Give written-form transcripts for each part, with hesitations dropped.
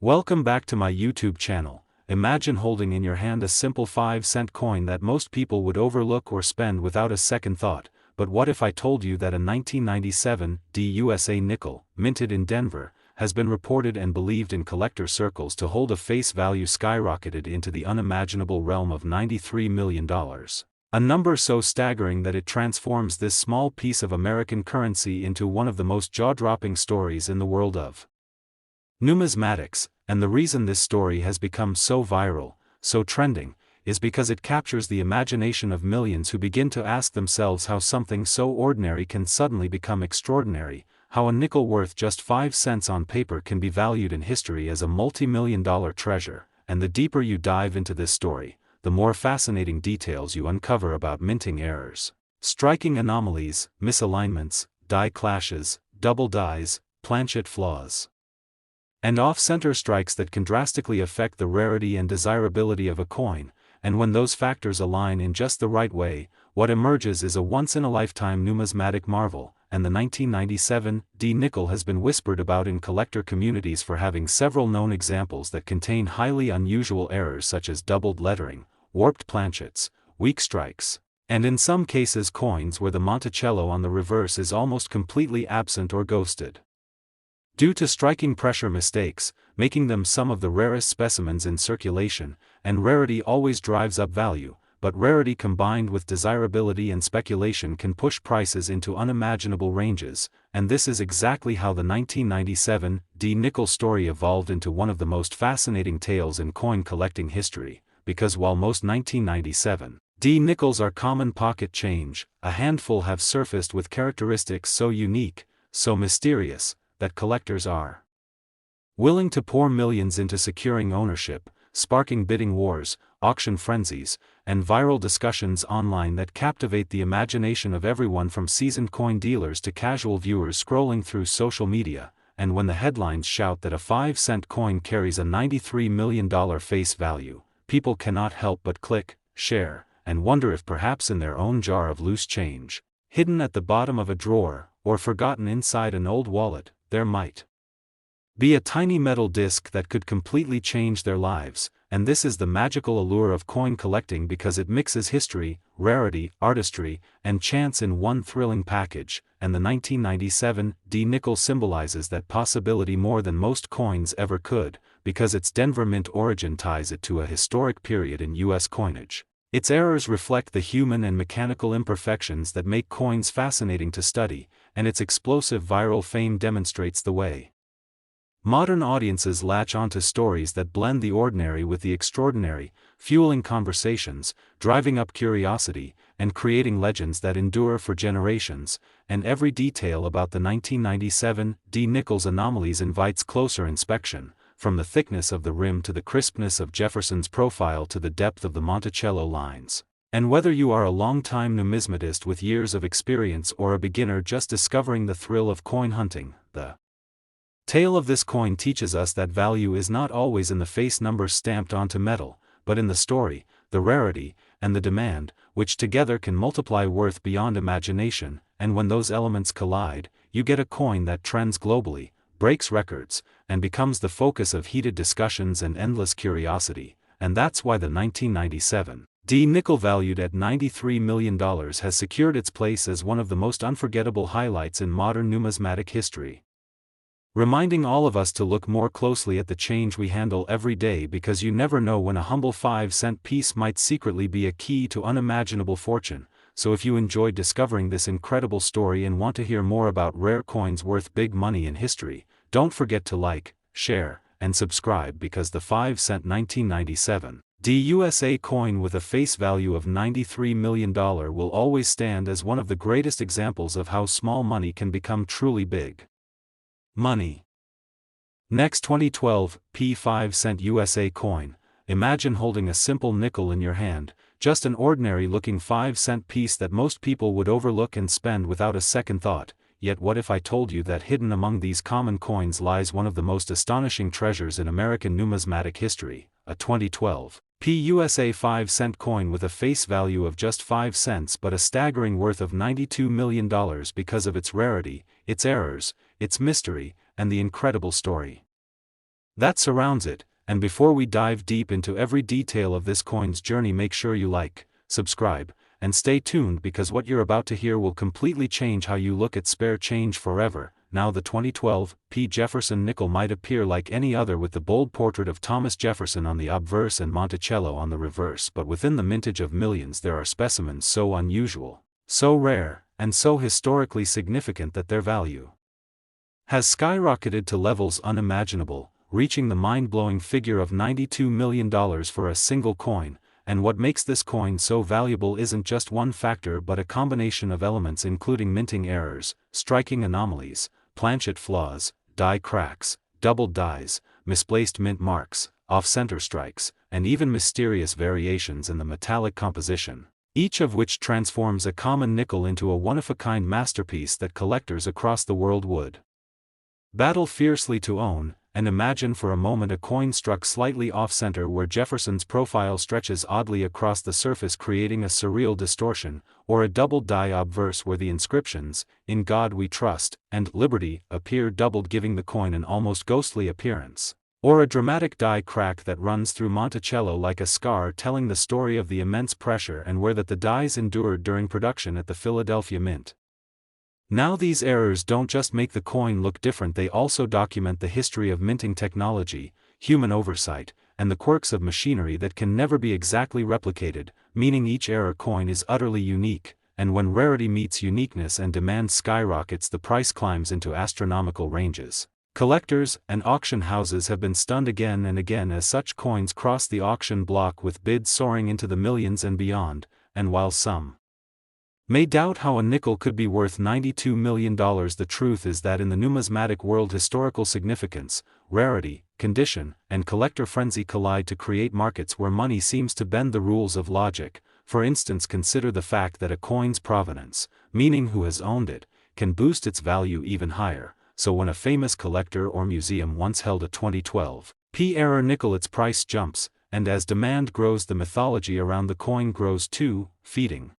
Welcome back to my YouTube channel. Imagine holding in your hand a simple 5-cent coin that most people would overlook or spend without a second thought. But what if I told you that a 1997 DUSA nickel, minted in Denver, has been reported and believed in collector circles to hold a face value skyrocketed into the unimaginable realm of $93 million. A number so staggering that it transforms this small piece of American currency into one of the most jaw-dropping stories in the world of numismatics. And the reason this story has become so viral, so trending, is because it captures the imagination of millions who begin to ask themselves how something so ordinary can suddenly become extraordinary, how a nickel worth just 5 cents on paper can be valued in history as a multi-million-dollar treasure. And the deeper you dive into this story, the more fascinating details you uncover about minting errors, striking anomalies, misalignments, die clashes, double dies, planchet flaws, and off-center strikes that can drastically affect the rarity and desirability of a coin. And when those factors align in just the right way, what emerges is a once-in-a-lifetime numismatic marvel. And the 1997 D nickel has been whispered about in collector communities for having several known examples that contain highly unusual errors such as doubled lettering, warped planchets, weak strikes, and in some cases coins where the Monticello on the reverse is almost completely absent or ghosted. Due to striking pressure mistakes, making them some of the rarest specimens in circulation, and rarity always drives up value, but rarity combined with desirability and speculation can push prices into unimaginable ranges, and this is exactly how the 1997 D nickel story evolved into one of the most fascinating tales in coin collecting history, because while most 1997 D nickels are common pocket change, a handful have surfaced with characteristics so unique, so mysterious, that collectors are willing to pour millions into securing ownership, sparking bidding wars, auction frenzies, and viral discussions online that captivate the imagination of everyone from seasoned coin dealers to casual viewers scrolling through social media. And when the headlines shout that a 5-cent coin carries a $93 million face value, people cannot help but click, share, and wonder if perhaps in their own jar of loose change, hidden at the bottom of a drawer, or forgotten inside an old wallet, there might be a tiny metal disc that could completely change their lives. And this is the magical allure of coin collecting, because it mixes history, rarity, artistry, and chance in one thrilling package. And the 1997 D nickel symbolizes that possibility more than most coins ever could, because its Denver Mint origin ties it to a historic period in U.S. coinage. Its errors reflect the human and mechanical imperfections that make coins fascinating to study, and its explosive viral fame demonstrates the way modern audiences latch onto stories that blend the ordinary with the extraordinary, fueling conversations, driving up curiosity, and creating legends that endure for generations. And every detail about the 1997 D nickel's anomalies invites closer inspection, from the thickness of the rim to the crispness of Jefferson's profile to the depth of the Monticello lines. And whether you are a long-time numismatist with years of experience or a beginner just discovering the thrill of coin hunting, the tale of this coin teaches us that value is not always in the face numbers stamped onto metal, but in the story, the rarity, and the demand, which together can multiply worth beyond imagination. And when those elements collide, you get a coin that trends globally, breaks records, and becomes the focus of heated discussions and endless curiosity. And that's why the 1997 D nickel, valued at $93 million, has secured its place as one of the most unforgettable highlights in modern numismatic history, reminding all of us to look more closely at the change we handle every day, because you never know when a humble 5-cent piece might secretly be a key to unimaginable fortune. So if you enjoyed discovering this incredible story and want to hear more about rare coins worth big money in history, don't forget to like, share, and subscribe, because the 5-cent 1997 DUSA coin with a face value of $93 million will always stand as one of the greatest examples of how small money can become truly big money. Next, 2012 P5 USA coin. Imagine holding a simple nickel in your hand, just an ordinary looking 5-cent piece that most people would overlook and spend without a second thought. Yet what if I told you that hidden among these common coins lies one of the most astonishing treasures in American numismatic history, a 2012 PUSA 5-cent coin with a face value of just 5 cents but a staggering worth of $92 million because of its rarity, its errors, its mystery, and the incredible story that surrounds it. And before we dive deep into every detail of this coin's journey, make sure you like, subscribe, and stay tuned, because what you're about to hear will completely change how you look at spare change forever. Now, the 2012 P. Jefferson nickel might appear like any other, with the bold portrait of Thomas Jefferson on the obverse and Monticello on the reverse, but within the mintage of millions there are specimens so unusual, so rare, and so historically significant that their value has skyrocketed to levels unimaginable, reaching the mind-blowing figure of $92 million for a single coin. And what makes this coin so valuable isn't just one factor, but a combination of elements, including minting errors, striking anomalies, planchet flaws, die cracks, doubled dies, misplaced mint marks, off-center strikes, and even mysterious variations in the metallic composition, each of which transforms a common nickel into a one-of-a-kind masterpiece that collectors across the world would battle fiercely to own. And imagine for a moment a coin struck slightly off-center where Jefferson's profile stretches oddly across the surface, creating a surreal distortion, or a doubled die obverse where the inscriptions, "In God We Trust," and "Liberty," appear doubled, giving the coin an almost ghostly appearance. Or a dramatic die crack that runs through Monticello like a scar, telling the story of the immense pressure and wear that the dies endured during production at the Philadelphia Mint. Now, these errors don't just make the coin look different, they also document the history of minting technology, human oversight, and the quirks of machinery that can never be exactly replicated, meaning each error coin is utterly unique, and when rarity meets uniqueness and demand skyrockets, the price climbs into astronomical ranges. Collectors and auction houses have been stunned again and again as such coins cross the auction block, with bids soaring into the millions and beyond. And while some may doubt how a nickel could be worth $92 million, the truth is that in the numismatic world, historical significance, rarity, condition, and collector frenzy collide to create markets where money seems to bend the rules of logic. For instance, consider the fact that a coin's provenance, meaning who has owned it, can boost its value even higher. So when a famous collector or museum once held a 2012 P-era nickel, its price jumps, and as demand grows, the mythology around the coin grows too, feeding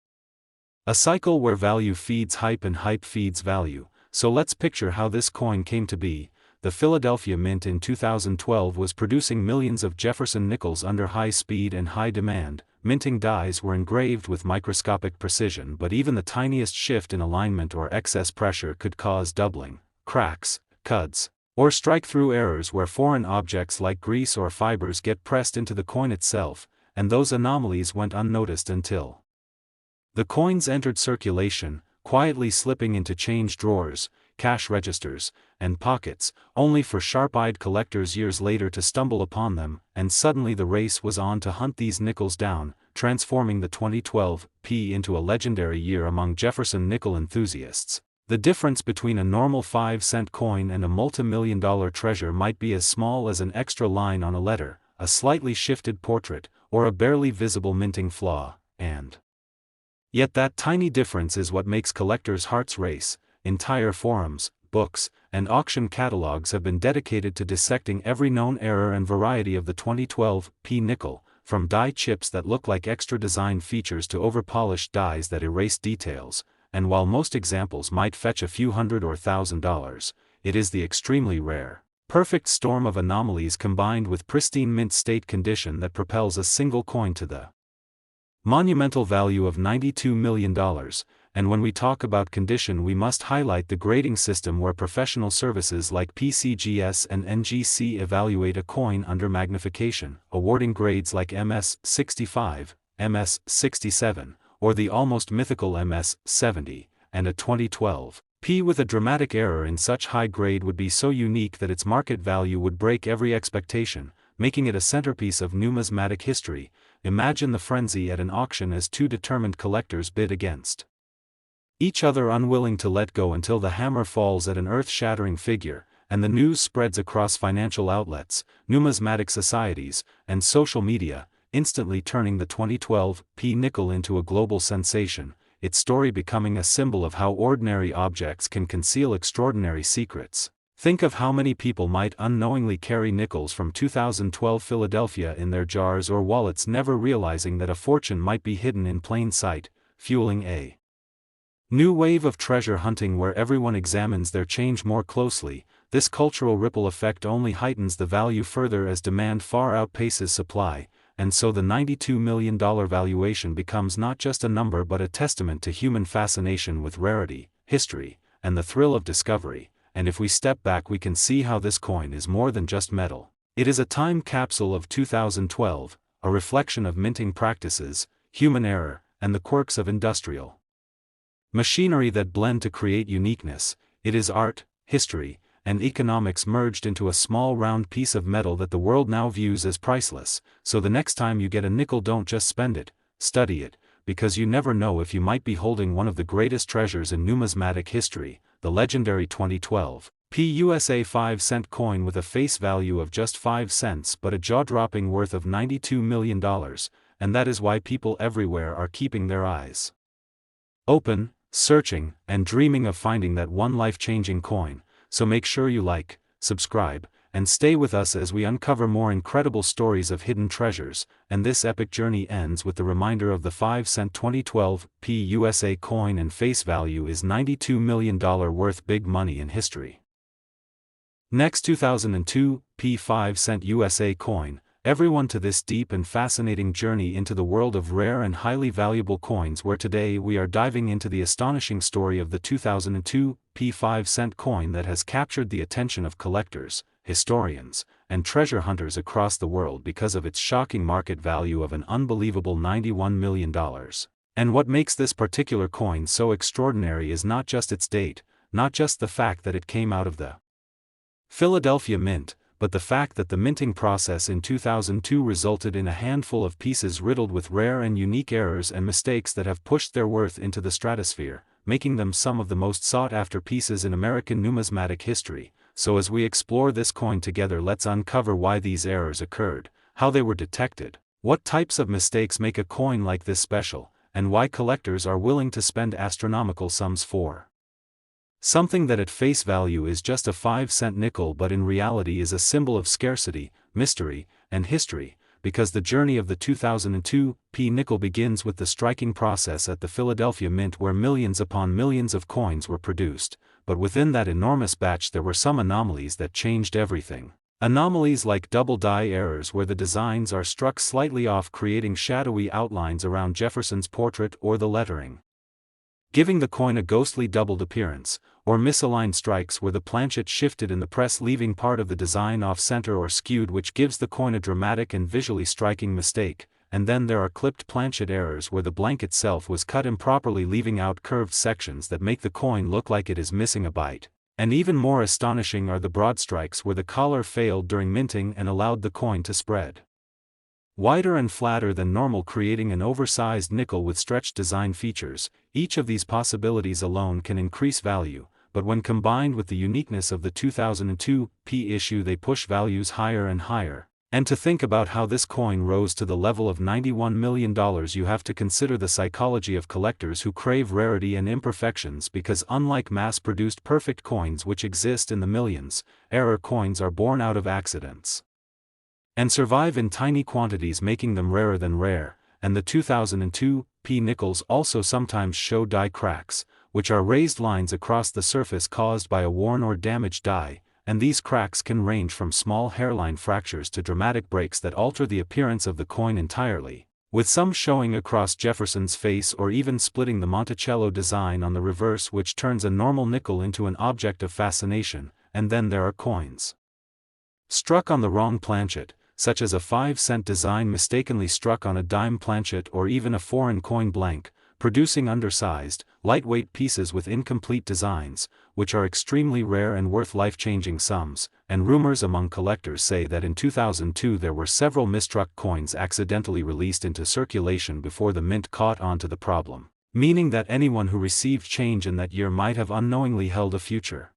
a cycle where value feeds hype and hype feeds value. So let's picture how this coin came to be. The Philadelphia Mint in 2012 was producing millions of Jefferson nickels under high speed and high demand. Minting dies were engraved with microscopic precision, but even the tiniest shift in alignment or excess pressure could cause doubling, cracks, cuts, or strike-through errors where foreign objects like grease or fibers get pressed into the coin itself, and those anomalies went unnoticed until the coins entered circulation, quietly slipping into change drawers, cash registers, and pockets, only for sharp-eyed collectors years later to stumble upon them, and suddenly the race was on to hunt these nickels down, transforming the 2012 P into a legendary year among Jefferson nickel enthusiasts. The difference between a normal 5-cent coin and a multi-million-dollar treasure might be as small as an extra line on a letter, a slightly shifted portrait, or a barely visible minting flaw, and yet that tiny difference is what makes collectors' hearts race. Entire forums, books, and auction catalogs have been dedicated to dissecting every known error and variety of the 2012 P nickel, from die chips that look like extra design features to over-polished dies that erase details. And while most examples might fetch a few $100 or $1,000, it is the extremely rare, perfect storm of anomalies combined with pristine mint state condition that propels a single coin to the monumental value of $92 million. And when we talk about condition, we must highlight the grading system where professional services like PCGS and NGC evaluate a coin under magnification, awarding grades like MS 65, MS 67, or the almost mythical MS 70, and a 2012 P with a dramatic error in such high grade would be so unique that its market value would break every expectation, making it a centerpiece of numismatic history. Imagine the frenzy at an auction as two determined collectors bid against each other, unwilling to let go until the hammer falls at an earth-shattering figure, and the news spreads across financial outlets, numismatic societies, and social media, instantly turning the 2012 P nickel into a global sensation, its story becoming a symbol of how ordinary objects can conceal extraordinary secrets. Think of how many people might unknowingly carry nickels from 2012 Philadelphia in their jars or wallets, never realizing that a fortune might be hidden in plain sight, fueling a new wave of treasure hunting where everyone examines their change more closely. this cultural ripple effect only heightens the value further as demand far outpaces supply, and so the $92 million valuation becomes not just a number but a testament to human fascination with rarity, history, and the thrill of discovery. And if we step back, we can see how this coin is more than just metal. It is a time capsule of 2012, a reflection of minting practices, human error, and the quirks of industrial machinery that blend to create uniqueness. It is art, history, and economics merged into a small round piece of metal that the world now views as priceless. So the next time you get a nickel, don't just spend it, study it, because you never know if you might be holding one of the greatest treasures in numismatic history, the legendary 2012 PUSA 5-cent coin with a face value of just 5 cents but a jaw-dropping worth of $92 million, and that is why people everywhere are keeping their eyes open, searching, and dreaming of finding that one life-changing coin. So make sure you like, subscribe, and stay with us as we uncover more incredible stories of hidden treasures. And this epic journey ends with the reminder of the 5-cent 2012 PUSA coin, and face value is $92 million, worth big money in history. Next, 2002 P5-cent USA coin. Everyone to this deep and fascinating journey into the world of rare and highly valuable coins, where today we are diving into the astonishing story of the 2002 P5-cent coin that has captured the attention of collectors, historians, and treasure hunters across the world because of its shocking market value of an unbelievable $91 million. And what makes this particular coin so extraordinary is not just its date, not just the fact that it came out of the Philadelphia Mint, but the fact that the minting process in 2002 resulted in a handful of pieces riddled with rare and unique errors and mistakes that have pushed their worth into the stratosphere, making them some of the most sought-after pieces in American numismatic history. So as we explore this coin together, let's uncover why these errors occurred, how they were detected, what types of mistakes make a coin like this special, and why collectors are willing to spend astronomical sums for something that at face value is just a 5-cent nickel but in reality is a symbol of scarcity, mystery, and history. Because the journey of the 2002 P nickel begins with the striking process at the Philadelphia Mint, where millions upon millions of coins were produced, but within that enormous batch there were some anomalies that changed everything. Anomalies like double die errors, where the designs are struck slightly off, creating shadowy outlines around Jefferson's portrait or the lettering, giving the coin a ghostly doubled appearance, or misaligned strikes where the planchet shifted in the press, leaving part of the design off-center or skewed, which gives the coin a dramatic and visually striking mistake. And then there are clipped planchet errors where the blank itself was cut improperly, leaving out curved sections that make the coin look like it is missing a bite. And even more astonishing are the broad strikes where the collar failed during minting and allowed the coin to spread wider and flatter than normal, creating an oversized nickel with stretched design features. Each of these possibilities alone can increase value, but when combined with the uniqueness of the 2002 P issue, they push values higher and higher. And to think about how this coin rose to the level of $91 million, you have to consider the psychology of collectors who crave rarity and imperfections, because unlike mass-produced perfect coins which exist in the millions, error coins are born out of accidents and survive in tiny quantities, making them rarer than rare. And the 2002 P nickels also sometimes show die cracks, which are raised lines across the surface caused by a worn or damaged die, and these cracks can range from small hairline fractures to dramatic breaks that alter the appearance of the coin entirely, with some showing across Jefferson's face or even splitting the Monticello design on the reverse, which turns a normal nickel into an object of fascination. And then there are coins struck on the wrong planchet, such as a 5-cent design mistakenly struck on a dime planchet, or even a foreign coin blank, producing undersized, lightweight pieces with incomplete designs, which are extremely rare and worth life-changing sums. And rumors among collectors say that in 2002 there were several mistruck coins accidentally released into circulation before the mint caught on to the problem, meaning that anyone who received change in that year might have unknowingly held a future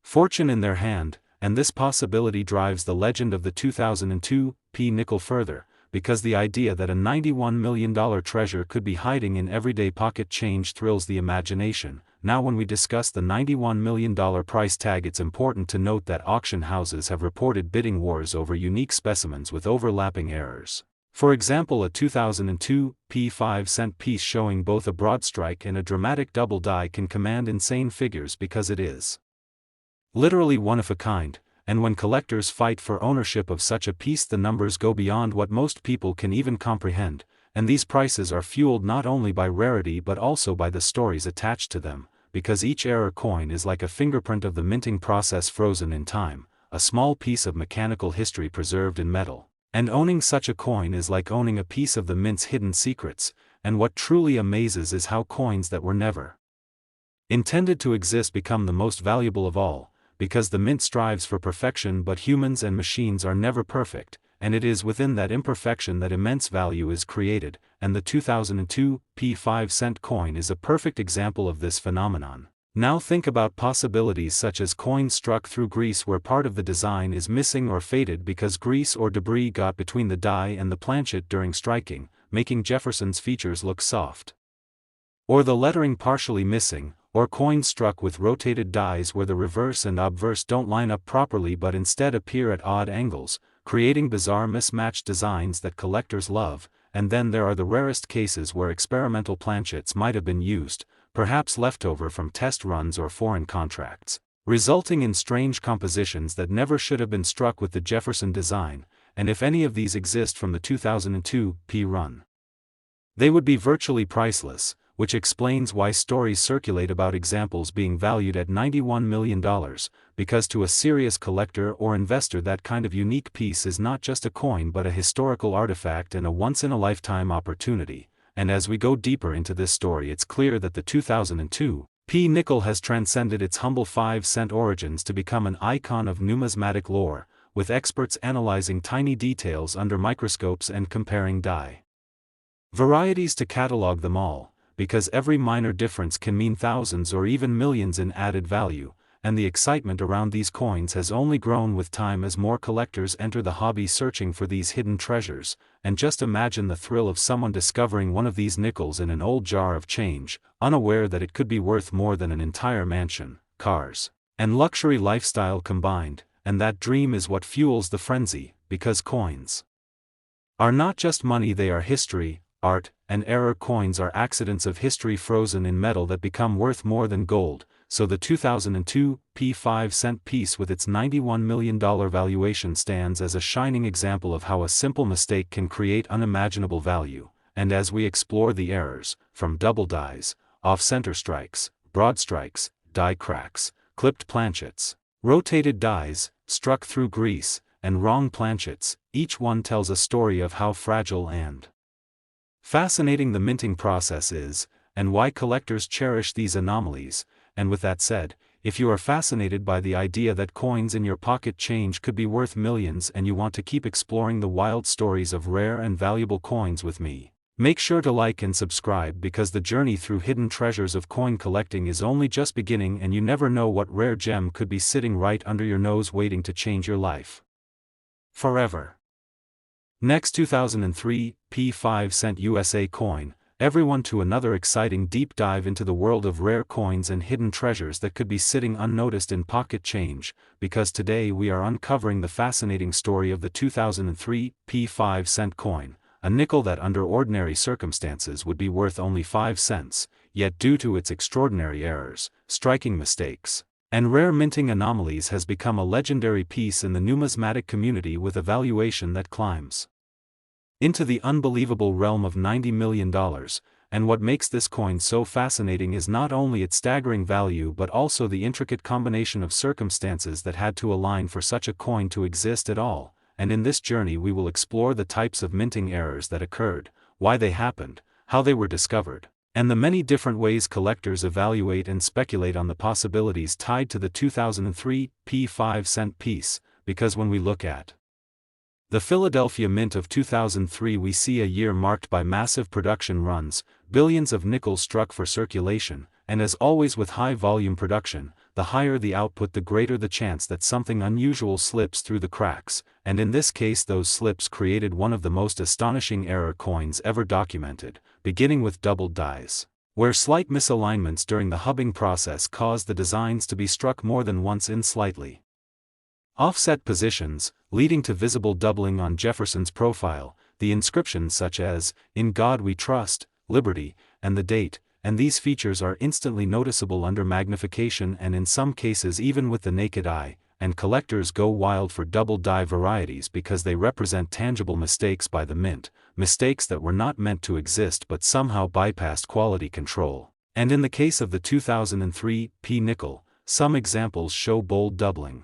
fortune in their hand. And this possibility drives the legend of the 2002 P nickel further, because the idea that a $91 million treasure could be hiding in everyday pocket change thrills the imagination. Now, when we discuss the $91 million price tag, it's important to note that auction houses have reported bidding wars over unique specimens with overlapping errors. For example, a 2002 P 5-cent piece showing both a broad strike and a dramatic double die can command insane figures because it is Literally one of a kind, and when collectors fight for ownership of such a piece the numbers go beyond what most people can even comprehend, and these prices are fueled not only by rarity but also by the stories attached to them, because each error coin is like a fingerprint of the minting process frozen in time, a small piece of mechanical history preserved in metal. And owning such a coin is like owning a piece of the mint's hidden secrets, and what truly amazes is how coins that were never intended to exist become the most valuable of all, because the mint strives for perfection but humans and machines are never perfect, and it is within that imperfection that immense value is created, and the 2002 P5-cent coin is a perfect example of this phenomenon. Now think about possibilities such as coins struck through grease where part of the design is missing or faded because grease or debris got between the die and the planchet during striking, making Jefferson's features look soft. Or the lettering partially missing, or coins struck with rotated dies where the reverse and obverse don't line up properly but instead appear at odd angles, creating bizarre mismatched designs that collectors love. And then there are the rarest cases where experimental planchets might have been used, perhaps leftover from test runs or foreign contracts, resulting in strange compositions that never should have been struck with the Jefferson design, and if any of these exist from the 2002 P run, they would be virtually priceless, which explains why stories circulate about examples being valued at $91 million, because to a serious collector or investor that kind of unique piece is not just a coin but a historical artifact and a once-in-a-lifetime opportunity. And as we go deeper into this story it's clear that the 2002 P nickel has transcended its humble 5-cent origins to become an icon of numismatic lore, with experts analyzing tiny details under microscopes and comparing die varieties to catalog them all, because every minor difference can mean thousands or even millions in added value, and the excitement around these coins has only grown with time as more collectors enter the hobby searching for these hidden treasures. And just imagine the thrill of someone discovering one of these nickels in an old jar of change, unaware that it could be worth more than an entire mansion, cars, and luxury lifestyle combined, and that dream is what fuels the frenzy, because coins are not just money, they are history, art, and error coins are accidents of history frozen in metal that become worth more than gold. So the 2002 P5-cent piece with its $91 million valuation stands as a shining example of how a simple mistake can create unimaginable value. And as we explore the errors, from double dies, off-center strikes, broad strikes, die cracks, clipped planchets, rotated dies, struck through grease, and wrong planchets, each one tells a story of how fragile and fascinating the minting process is, and why collectors cherish these anomalies. And with that said, if you are fascinated by the idea that coins in your pocket change could be worth millions and you want to keep exploring the wild stories of rare and valuable coins with me, make sure to like and subscribe, because the journey through hidden treasures of coin collecting is only just beginning and you never know what rare gem could be sitting right under your nose waiting to change your life forever. Next, 2003 P5-cent USA coin. Everyone to another exciting deep dive into the world of rare coins and hidden treasures that could be sitting unnoticed in pocket change, because today we are uncovering the fascinating story of the 2003 P5-cent coin, a nickel that under ordinary circumstances would be worth only 5 cents, yet due to its extraordinary errors, striking mistakes, and rare minting anomalies has become a legendary piece in the numismatic community with a valuation that climbs into the unbelievable realm of $90 million, and what makes this coin so fascinating is not only its staggering value but also the intricate combination of circumstances that had to align for such a coin to exist at all. And in this journey we will explore the types of minting errors that occurred, why they happened, how they were discovered, and the many different ways collectors evaluate and speculate on the possibilities tied to the 2003 P5-cent piece, because when we look at the Philadelphia Mint of 2003 we see a year marked by massive production runs, billions of nickels struck for circulation, and as always with high-volume production, the higher the output the greater the chance that something unusual slips through the cracks, and in this case those slips created one of the most astonishing error coins ever documented, beginning with doubled dies, where slight misalignments during the hubbing process caused the designs to be struck more than once in slightly offset positions, leading to visible doubling on Jefferson's profile. The inscriptions such as, "In God We Trust," "Liberty," and the date, and these features are instantly noticeable under magnification and in some cases even with the naked eye, and collectors go wild for double die varieties because they represent tangible mistakes by the mint, mistakes that were not meant to exist but somehow bypassed quality control. And in the case of the 2003 P nickel, some examples show bold doubling.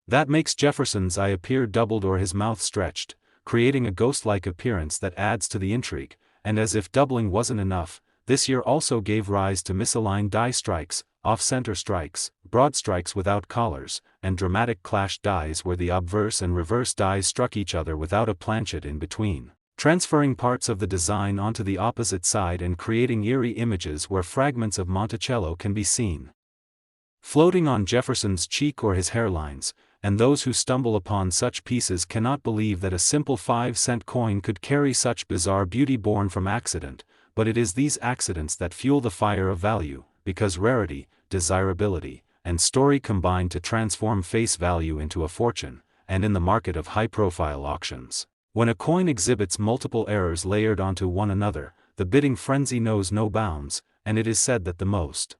That makes Jefferson's eye appear doubled or his mouth stretched, creating a ghost-like appearance that adds to the intrigue, and as if doubling wasn't enough, this year also gave rise to misaligned die strikes, off-center strikes, broad strikes without collars, and dramatic clash dies where the obverse and reverse dies struck each other without a planchet in between, transferring parts of the design onto the opposite side and creating eerie images where fragments of Monticello can be seen floating on Jefferson's cheek or his hairlines, and those who stumble upon such pieces cannot believe that a simple 5-cent coin could carry such bizarre beauty born from accident, but it is these accidents that fuel the fire of value, because rarity, desirability, and story combine to transform face value into a fortune, and in the market of high-profile auctions, when a coin exhibits multiple errors layered onto one another, the bidding frenzy knows no bounds, and it is said that the most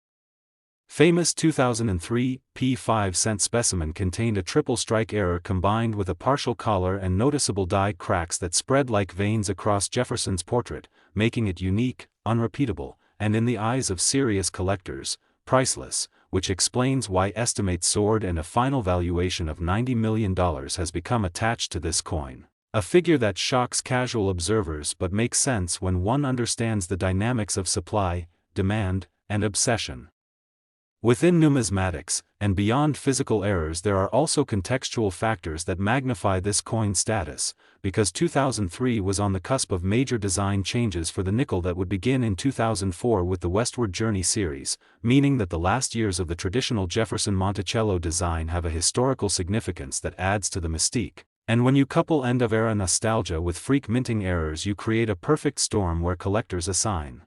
famous 2003 P 5-cent specimen contained a triple strike error combined with a partial collar and noticeable die cracks that spread like veins across Jefferson's portrait, making it unique, unrepeatable, and in the eyes of serious collectors, priceless, which explains why estimates soared and a final valuation of $90 million has become attached to this coin. A figure that shocks casual observers but makes sense when one understands the dynamics of supply, demand, and obsession. Within numismatics, and beyond physical errors, there are also contextual factors that magnify this coin's status, because 2003 was on the cusp of major design changes for the nickel that would begin in 2004 with the Westward Journey series, meaning that the last years of the traditional Jefferson Monticello design have a historical significance that adds to the mystique. And when you couple end-of-era nostalgia with freak minting errors, you create a perfect storm where collectors assign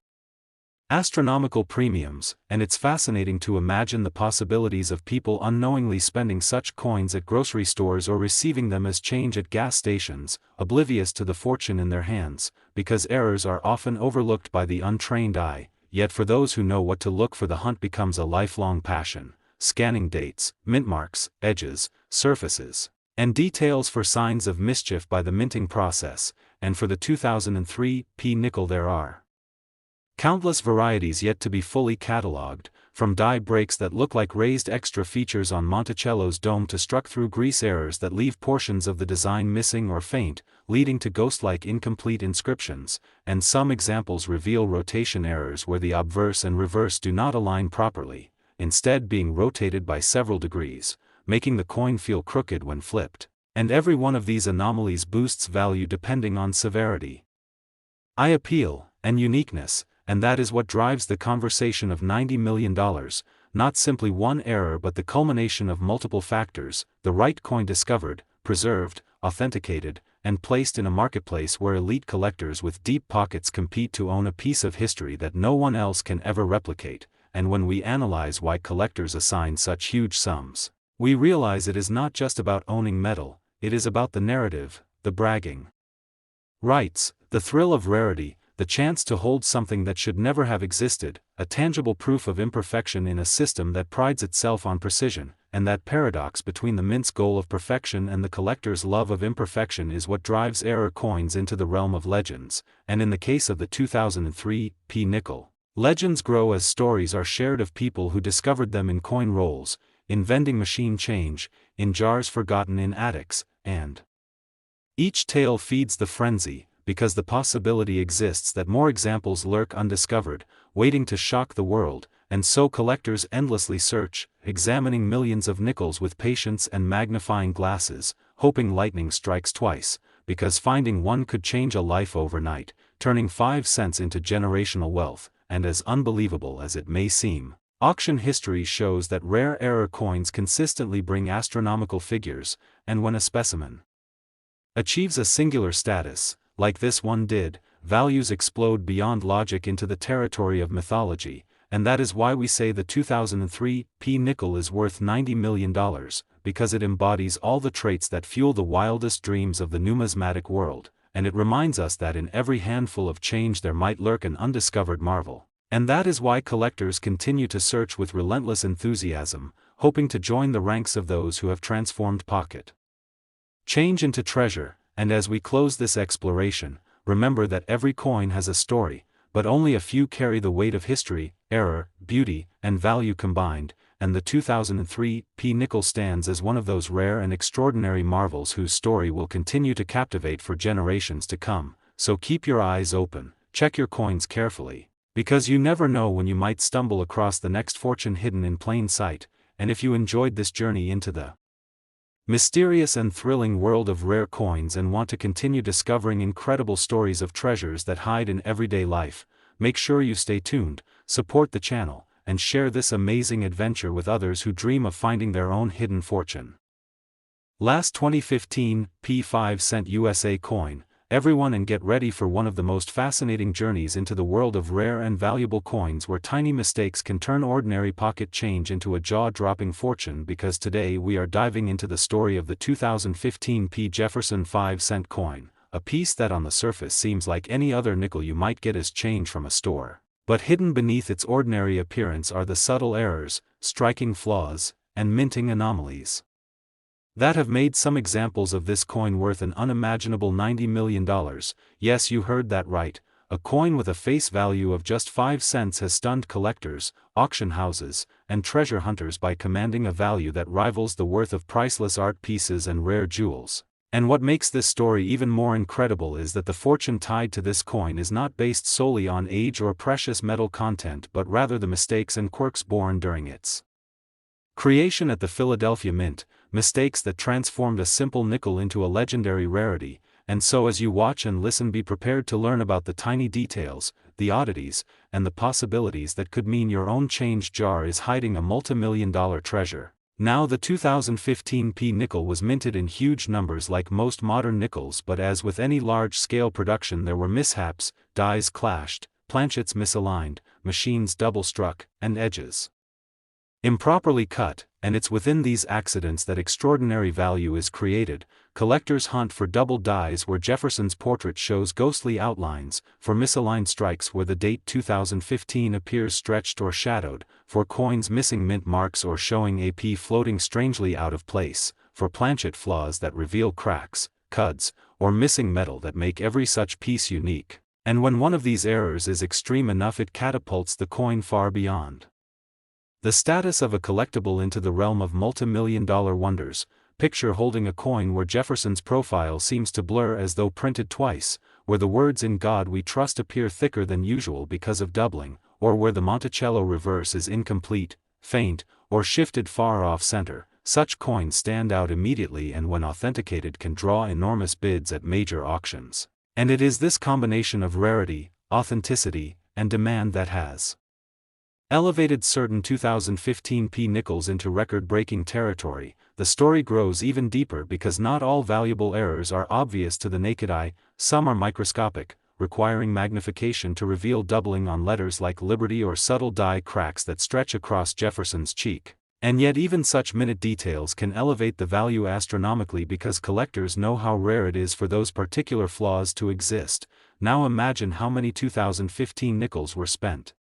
astronomical premiums, and it's fascinating to imagine the possibilities of people unknowingly spending such coins at grocery stores or receiving them as change at gas stations, oblivious to the fortune in their hands, because errors are often overlooked by the untrained eye, yet for those who know what to look for, the hunt becomes a lifelong passion, scanning dates, mint marks, edges, surfaces, and details for signs of mischief by the minting process, and for the 2003 P nickel there are countless varieties yet to be fully catalogued, from die breaks that look like raised extra features on Monticello's dome to struck-through grease errors that leave portions of the design missing or faint, leading to ghost-like incomplete inscriptions, and some examples reveal rotation errors where the obverse and reverse do not align properly, instead being rotated by several degrees, making the coin feel crooked when flipped, and every one of these anomalies boosts value depending on severity, eye appeal, and uniqueness. And that is what drives the conversation of $90 million, not simply one error but the culmination of multiple factors, the right coin discovered, preserved, authenticated, and placed in a marketplace where elite collectors with deep pockets compete to own a piece of history that no one else can ever replicate. And when we analyze why collectors assign such huge sums, we realize it is not just about owning metal, it is about the narrative, the bragging rights, the thrill of rarity, the chance to hold something that should never have existed, a tangible proof of imperfection in a system that prides itself on precision, and that paradox between the mint's goal of perfection and the collector's love of imperfection is what drives error coins into the realm of legends, and in the case of the 2003 P nickel, legends grow as stories are shared of people who discovered them in coin rolls, in vending machine change, in jars forgotten in attics, and each tale feeds the frenzy, because the possibility exists that more examples lurk undiscovered, waiting to shock the world, and so collectors endlessly search, examining millions of nickels with patience and magnifying glasses, hoping lightning strikes twice, because finding one could change a life overnight, turning 5 cents into generational wealth, and as unbelievable as it may seem, auction history shows that rare error coins consistently bring astronomical figures, and when a specimen achieves a singular status, like this one did, values explode beyond logic into the territory of mythology, and that is why we say the 2003 P nickel is worth $90 million, because it embodies all the traits that fuel the wildest dreams of the numismatic world, and it reminds us that in every handful of change there might lurk an undiscovered marvel, And that is why collectors continue to search with relentless enthusiasm, hoping to join the ranks of those who have transformed pocket change into treasure. And as we close this exploration, remember that every coin has a story, but only a few carry the weight of history, error, beauty, and value combined, and the 2003 P nickel stands as one of those rare and extraordinary marvels whose story will continue to captivate for generations to come. So keep your eyes open, check your coins carefully, because you never know when you might stumble across the next fortune hidden in plain sight. And if you enjoyed this journey into the mysterious and thrilling world of rare coins and want to continue discovering incredible stories of treasures that hide in everyday life, make sure you stay tuned, support the channel, and share this amazing adventure with others who dream of finding their own hidden fortune. Last 2015 P5 cent USA coin, everyone, and get ready for one of the most fascinating journeys into the world of rare and valuable coins where tiny mistakes can turn ordinary pocket change into a jaw-dropping fortune, because today we are diving into the story of the 2015 P Jefferson 5-cent coin, a piece that on the surface seems like any other nickel you might get as change from a store. But hidden beneath its ordinary appearance are the subtle errors, striking flaws, and minting anomalies that have made some examples of this coin worth an unimaginable $90 million. Yes, you heard that right. A coin with a face value of just 5 cents has stunned collectors, auction houses, and treasure hunters by commanding a value that rivals the worth of priceless art pieces and rare jewels. And what makes this story even more incredible is that the fortune tied to this coin is not based solely on age or precious metal content, but rather the mistakes and quirks born during its creation at the Philadelphia Mint, mistakes that transformed a simple nickel into a legendary rarity. And so as you watch and listen, be prepared to learn about the tiny details, the oddities, and the possibilities that could mean your own change jar is hiding a multi-million-dollar treasure. Now, the 2015 P nickel was minted in huge numbers like most modern nickels, but as with any large-scale production, there were mishaps, dies clashed, planchets misaligned, machines double-struck, and edges improperly cut, and it's within these accidents that extraordinary value is created. Collectors hunt for double dies where Jefferson's portrait shows ghostly outlines, for misaligned strikes where the date 2015 appears stretched or shadowed, for coins missing mint marks or showing AP floating strangely out of place, for planchet flaws that reveal cracks, cuds, or missing metal that make every such piece unique. And when one of these errors is extreme enough, it catapults the coin far beyond the status of a collectible into the realm of multi-million-dollar wonders. Picture holding a coin where Jefferson's profile seems to blur as though printed twice, where the words "In God We Trust" appear thicker than usual because of doubling, or where the Monticello reverse is incomplete, faint, or shifted far off center. Such coins stand out immediately and when authenticated can draw enormous bids at major auctions. And it is this combination of rarity, authenticity, and demand that has elevated certain 2015 P nickels into record-breaking territory. The story grows even deeper because not all valuable errors are obvious to the naked eye. Some are microscopic, requiring magnification to reveal doubling on letters like Liberty or subtle die cracks that stretch across Jefferson's cheek. And yet even such minute details can elevate the value astronomically because collectors know how rare it is for those particular flaws to exist. Now imagine how many 2015 nickels were spent,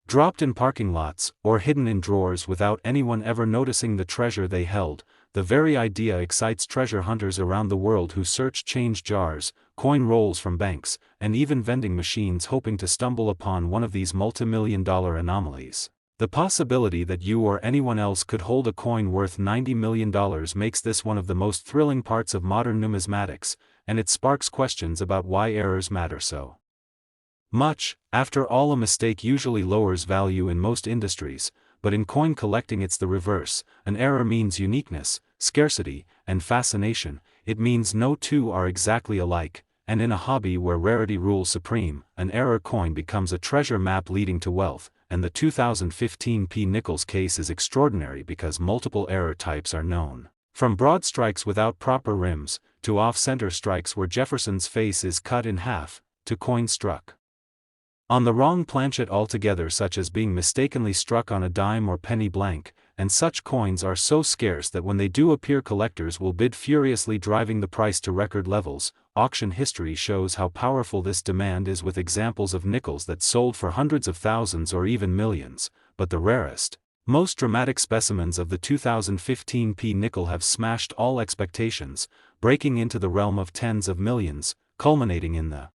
dropped in parking lots, or hidden in drawers without anyone ever noticing the treasure they held. The very idea excites treasure hunters around the world who search change jars, coin rolls from banks, and even vending machines hoping to stumble upon one of these multi-million-dollar anomalies. The possibility that you or anyone else could hold a coin worth $90 million makes this one of the most thrilling parts of modern numismatics, and it sparks questions about why errors matter so much. After all, a mistake usually lowers value in most industries, but in coin collecting it's the reverse. An error means uniqueness, scarcity, and fascination. It means no two are exactly alike, and in a hobby where rarity rules supreme, an error coin becomes a treasure map leading to wealth. And the 2015 P nickels case is extraordinary because multiple error types are known, from broad strikes without proper rims, to off-center strikes where Jefferson's face is cut in half, to coins struck on the wrong planchet altogether, such as being mistakenly struck on a dime or penny blank. and such coins are so scarce that when they do appear collectors will bid furiously, driving the price to record levels. Auction history shows how powerful this demand is, with examples of nickels that sold for hundreds of thousands or even millions, but the rarest, most dramatic specimens of the 2015 P nickel have smashed all expectations, breaking into the realm of tens of millions, culminating in the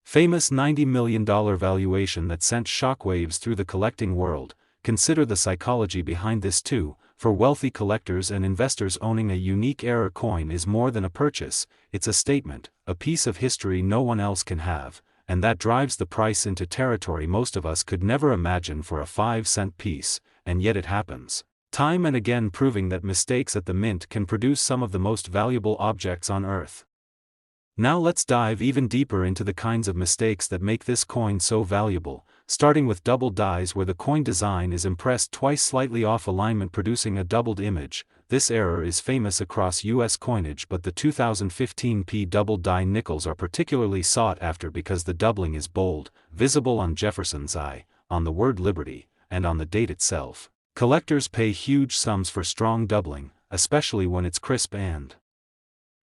famous $90 million valuation that sent shockwaves through the collecting world. Consider the psychology behind this too. For wealthy collectors and investors, owning a unique error coin is more than a purchase, it's a statement, a piece of history no one else can have, and that drives the price into territory most of us could never imagine for a 5-cent piece, and yet it happens time and again, proving that mistakes at the mint can produce some of the most valuable objects on earth. Now let's dive even deeper into the kinds of mistakes that make this coin so valuable, starting with doubled dies, where the coin design is impressed twice, slightly off alignment, producing a doubled image. This error is famous across US coinage, but the 2015 P doubled die nickels are particularly sought after because the doubling is bold, visible on Jefferson's eye, on the word liberty, and on the date itself. Collectors pay huge sums for strong doubling, especially when it's crisp and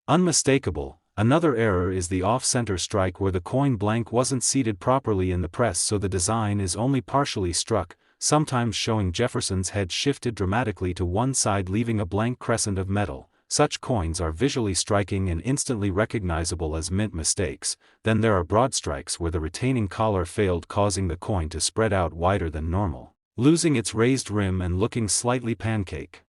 unmistakable. Another error is the off-center strike, where the coin blank wasn't seated properly in the press, so the design is only partially struck, sometimes showing Jefferson's head shifted dramatically to one side, leaving a blank crescent of metal. Such coins are visually striking and instantly recognizable as mint mistakes. Then there are broad strikes, where the retaining collar failed, causing the coin to spread out wider than normal, losing its raised rim and looking slightly pancake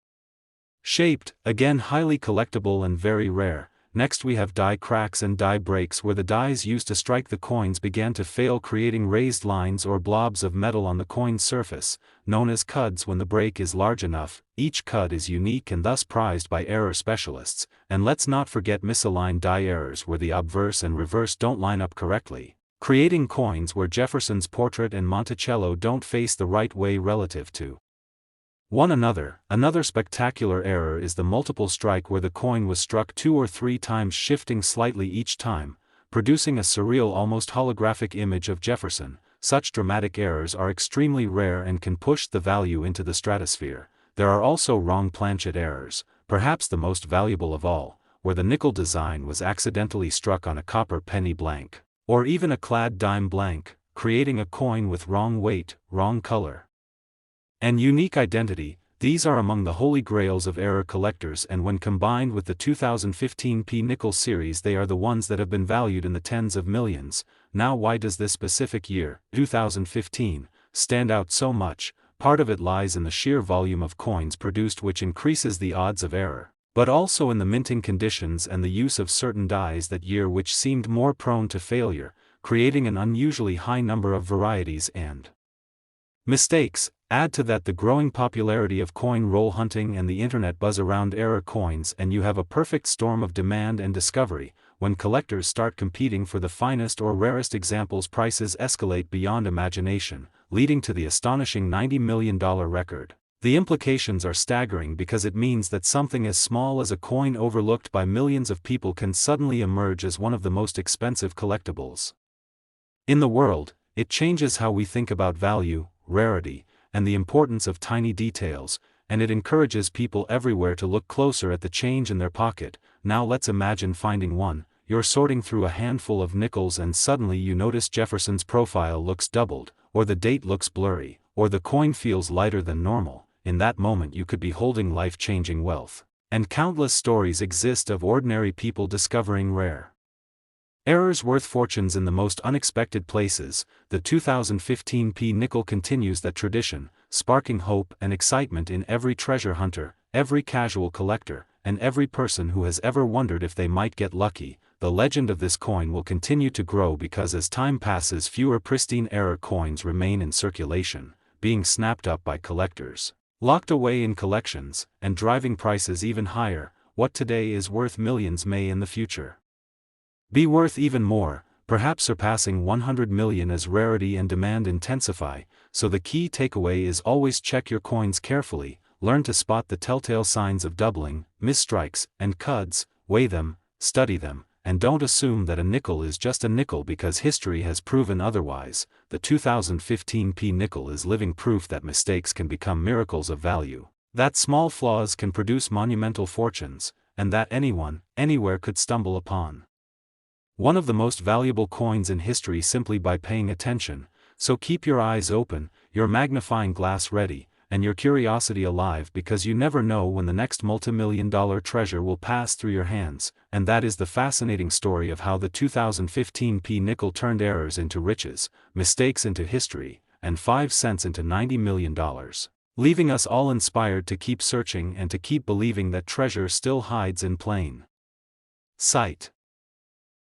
shaped, again highly collectible and very rare. Next we have die cracks and die breaks, where the dies used to strike the coins began to fail, creating raised lines or blobs of metal on the coin's surface, known as cuds. When the break is large enough, each cud is unique and thus prized by error specialists. And let's not forget misaligned die errors, where the obverse and reverse don't line up correctly, creating coins where Jefferson's portrait and Monticello don't face the right way relative to one another. Another spectacular error is the multiple strike, where the coin was struck 2 or 3 times, shifting slightly each time, producing a surreal, almost holographic image of Jefferson. Such dramatic errors are extremely rare and can push the value into the stratosphere. There are also wrong planchet errors, perhaps the most valuable of all, where the nickel design was accidentally struck on a copper penny blank, or even a clad dime blank, creating a coin with wrong weight, wrong color, and unique identity. These are among the holy grails of error collectors, and when combined with the 2015 P nickel series, they are the ones that have been valued in the tens of millions. Now, why does this specific year, 2015, stand out so much? Part of it lies in the sheer volume of coins produced, which increases the odds of error, but also in the minting conditions and the use of certain dies that year which seemed more prone to failure, creating an unusually high number of varieties and mistakes. Add to that the growing popularity of coin roll hunting and the internet buzz around error coins, and you have a perfect storm of demand and discovery. When collectors start competing for the finest or rarest examples, prices escalate beyond imagination, leading to the astonishing $90 million record. The implications are staggering, because it means that something as small as a coin overlooked by millions of people can suddenly emerge as one of the most expensive collectibles in the world. It changes how we think about value, rarity, and the importance of tiny details, and it encourages people everywhere to look closer at the change in their pocket. Now let's imagine finding one. You're sorting through a handful of nickels and suddenly you notice Jefferson's profile looks doubled, or the date looks blurry, or the coin feels lighter than normal. In that moment you could be holding life-changing wealth. And countless stories exist of ordinary people discovering rare errors worth fortunes in the most unexpected places. The 2015 P nickel continues that tradition, sparking hope and excitement in every treasure hunter, every casual collector, and every person who has ever wondered if they might get lucky. The legend of this coin will continue to grow, because as time passes, fewer pristine error coins remain in circulation, being snapped up by collectors, locked away in collections, and driving prices even higher. What today is worth millions may in the future be worth even more, perhaps surpassing 100 million as rarity and demand intensify. So the key takeaway is always check your coins carefully, learn to spot the telltale signs of doubling, misstrikes, and cuds, weigh them, study them, and don't assume that a nickel is just a nickel because history has proven otherwise. The 2015 nickel is living proof that mistakes can become miracles of value, that small flaws can produce monumental fortunes, and that anyone, anywhere could stumble upon one of the most valuable coins in history simply by paying attention. So keep your eyes open, your magnifying glass ready, and your curiosity alive, because you never know when the next multi-million-dollar treasure will pass through your hands. And that is the fascinating story of how the 2015 nickel turned errors into riches, mistakes into history, and 5 cents into $90 million, leaving us all inspired to keep searching and to keep believing that treasure still hides in plain sight.